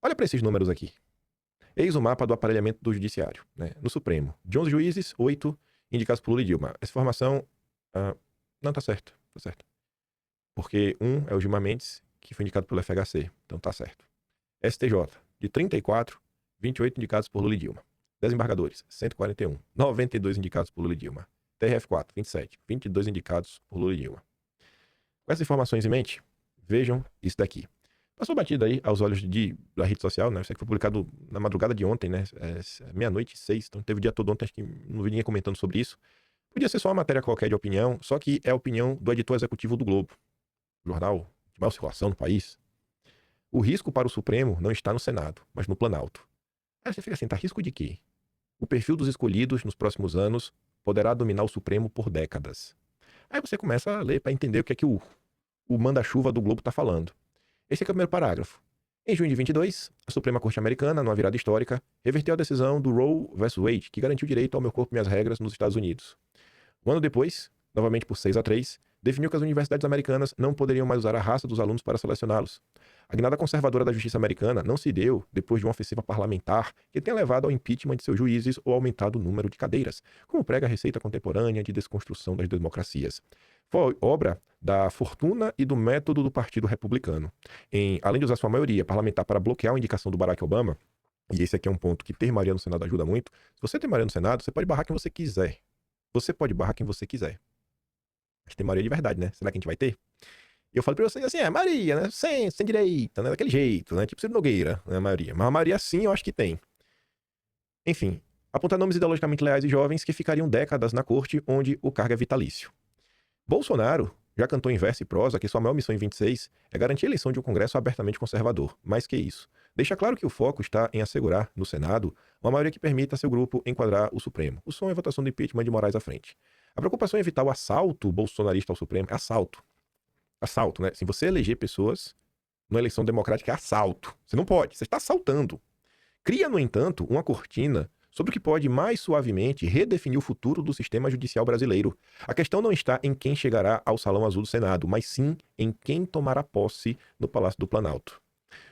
Olha para esses números aqui. Eis o mapa do aparelhamento do judiciário, né? No Supremo. De 11 juízes, 8 indicados por Lula e Dilma. Essa informação não tá certo, tá certo. Porque um é o Gilmar Mendes, que foi indicado pelo FHC, então tá certo. STJ, de 34, 28 indicados por Lula e Dilma. Desembargadores, 141, 92 indicados por Lula e Dilma. TRF4, 27, 22 indicados por Lula e Dilma. Com essas informações em mente, vejam isso daqui. Passou batido aí aos olhos da rede social, né? Isso aqui foi publicado na madrugada de ontem, né? Meia-noite e 6, então teve o dia todo ontem, acho que não vi ninguém comentando sobre isso. Podia ser só uma matéria qualquer de opinião, só que é a opinião do editor executivo do Globo, jornal de maior circulação no país. O risco para o Supremo não está no Senado, mas no Planalto. Aí você fica assim, tá risco de quê? O perfil dos escolhidos nos próximos anos poderá dominar o Supremo por décadas. Aí você começa a ler para entender o que é que o manda-chuva do Globo está falando. Esse é o primeiro parágrafo. Em junho de 22, a Suprema Corte Americana, numa virada histórica, reverteu a decisão do Roe vs. Wade, que garantiu o direito ao meu corpo e minhas regras nos Estados Unidos. Um ano depois, novamente por 6-3, definiu que as universidades americanas não poderiam mais usar a raça dos alunos para selecioná-los. A guinada conservadora da justiça americana não se deu depois de uma ofensiva parlamentar que tenha levado ao impeachment de seus juízes ou aumentado o número de cadeiras, como prega a receita contemporânea de desconstrução das democracias. Foi obra da fortuna e do método do Partido Republicano. Além de usar sua maioria parlamentar para bloquear a indicação do Barack Obama, e esse aqui é um ponto que ter maioria no Senado ajuda muito, se você tem maioria no Senado, você pode barrar quem você quiser. Você pode barrar quem você quiser. Mas tem maioria de verdade, né? Será que a gente vai ter? E eu falo pra vocês assim, maioria, né? Sem direita, né? Daquele jeito, né? Tipo Ciro Nogueira, né? A maioria. Mas a maioria sim, eu acho que tem. Enfim, apontar nomes ideologicamente leais e jovens que ficariam décadas na corte onde o cargo é vitalício. Bolsonaro já cantou em verso e prosa que sua maior missão em 26 é garantir a eleição de um Congresso abertamente conservador. Mais que isso, deixa claro que o foco está em assegurar, no Senado, uma maioria que permita a seu grupo enquadrar o Supremo. O som é a votação do impeachment de Moraes à frente. A preocupação é evitar o assalto bolsonarista ao Supremo. É assalto. Assalto, né? Se você eleger pessoas numa eleição democrática, é assalto. Você não pode, você está assaltando. Cria, no entanto, uma cortina sobre o que pode mais suavemente redefinir o futuro do sistema judicial brasileiro. A questão não está em quem chegará ao Salão Azul do Senado, mas sim em quem tomará posse no Palácio do Planalto.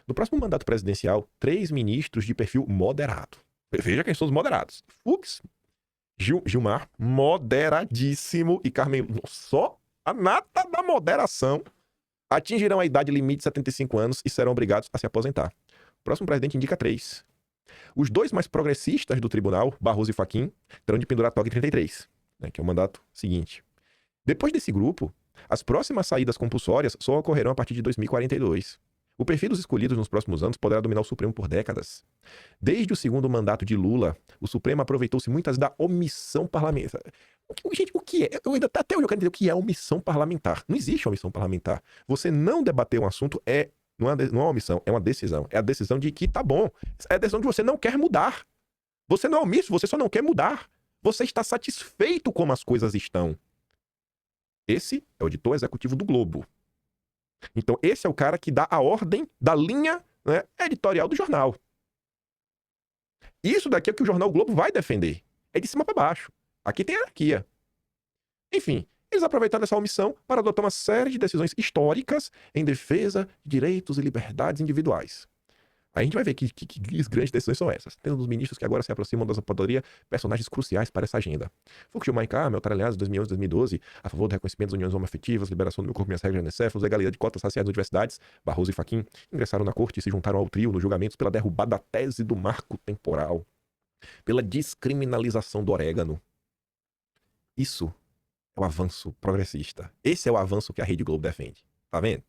No próximo mandato presidencial, 3 ministros de perfil moderado. Veja quem são os moderados. Fux, Gilmar, moderadíssimo, e Carmen, só a nata da moderação, atingirão a idade limite de 75 anos e serão obrigados a se aposentar. O próximo presidente indica 3. Os 2 mais progressistas do tribunal, Barroso e Fachin, terão de pendurar toga em 33, né, que é o mandato seguinte. Depois desse grupo, as próximas saídas compulsórias só ocorrerão a partir de 2042. O perfil dos escolhidos nos próximos anos poderá dominar o Supremo por décadas. Desde o segundo mandato de Lula, o Supremo aproveitou-se muitas da omissão parlamentar. Gente, o que é? Eu ainda até hoje eu quero entender o que é omissão parlamentar. Não existe omissão parlamentar. Você não debater um assunto não é uma omissão, é uma decisão. É a decisão de que tá bom. É a decisão de você não quer mudar. Você não é omisso, você só não quer mudar. Você está satisfeito como as coisas estão. Esse é o editor executivo do Globo. Então, esse é o cara que dá a ordem da linha, né, editorial do jornal. Isso daqui é o que o jornal o Globo vai defender. É de cima para baixo. Aqui tem hierarquia. Enfim, eles aproveitaram essa omissão para adotar uma série de decisões históricas em defesa de direitos e liberdades individuais. Aí a gente vai ver que grandes decisões são essas. Temos os ministros que agora se aproximam da aposentadoria, personagens cruciais para essa agenda. Fukuyama e Carmel, aliás, 2011 2012, a favor do reconhecimento das uniões homoafetivas, liberação do meu corpo e minhas regras necéfalos, legalidade de cotas raciais nas universidades, Barroso e Fachin ingressaram na corte e se juntaram ao trio nos julgamentos pela derrubada da tese do marco temporal, pela descriminalização do orégano. Isso é o avanço progressista. Esse é o avanço que a Rede Globo defende. Tá vendo?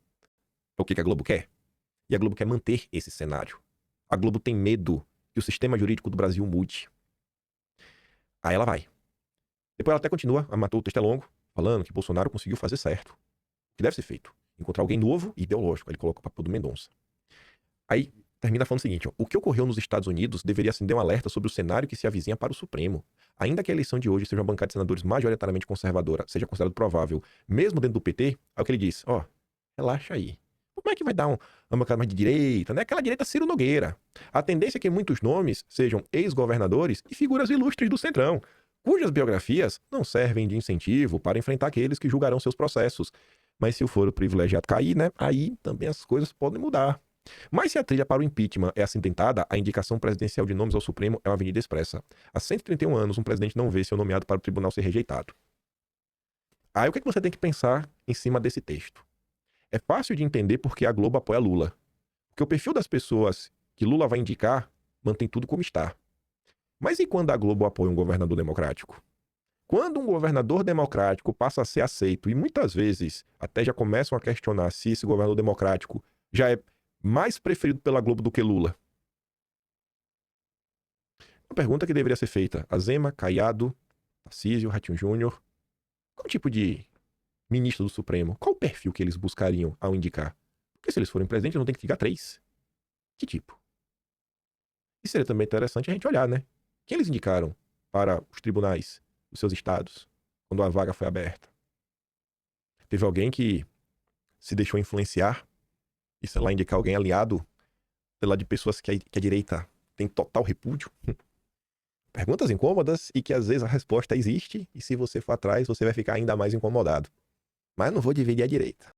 O que a Globo quer? E a Globo quer manter esse cenário. A Globo tem medo que o sistema jurídico do Brasil mude. Aí ela vai. Depois ela até continua, matou o texto é longo, falando que Bolsonaro conseguiu fazer certo. O que deve ser feito? Encontrar alguém novo e ideológico. Ele coloca o papo do Mendonça. Aí termina falando o seguinte, ó, o que ocorreu nos Estados Unidos deveria acender um alerta sobre o cenário que se avizinha para o Supremo. Ainda que a eleição de hoje seja uma bancada de senadores majoritariamente conservadora, seja considerado provável, mesmo dentro do PT, é o que ele diz, ó, relaxa aí. Como é que vai dar uma bancada mais de direita, né? Aquela direita Ciro Nogueira. A tendência é que muitos nomes sejam ex-governadores e figuras ilustres do Centrão, cujas biografias não servem de incentivo para enfrentar aqueles que julgarão seus processos. Mas se o foro privilegiado cair, né? Aí também as coisas podem mudar. Mas se a trilha para o impeachment é assim tentada, a indicação presidencial de nomes ao Supremo é uma avenida expressa. Há 131 anos, um presidente não vê seu nomeado para o tribunal ser rejeitado. Aí o que você tem que pensar em cima desse texto? É fácil de entender porque a Globo apoia Lula. Porque o perfil das pessoas que Lula vai indicar mantém tudo como está. Mas e quando a Globo apoia um governador democrático? Quando um governador democrático passa a ser aceito, e muitas vezes até já começam a questionar se esse governador democrático já é mais preferido pela Globo do que Lula. Uma pergunta que deveria ser feita: Azema, Caiado, Tarcísio, Ratinho Júnior, qual tipo de ministro do Supremo? Qual o perfil que eles buscariam ao indicar? Porque se eles forem presidente, não tem que indicar 3. Que tipo? E seria também interessante a gente olhar, né? Quem eles indicaram para os tribunais dos seus estados quando a vaga foi aberta? Teve alguém que se deixou influenciar e, sei lá, indicar alguém aliado pela de pessoas que a direita tem total repúdio? Perguntas incômodas e que às vezes a resposta existe e se você for atrás você vai ficar ainda mais incomodado. Mas não vou dividir a direita.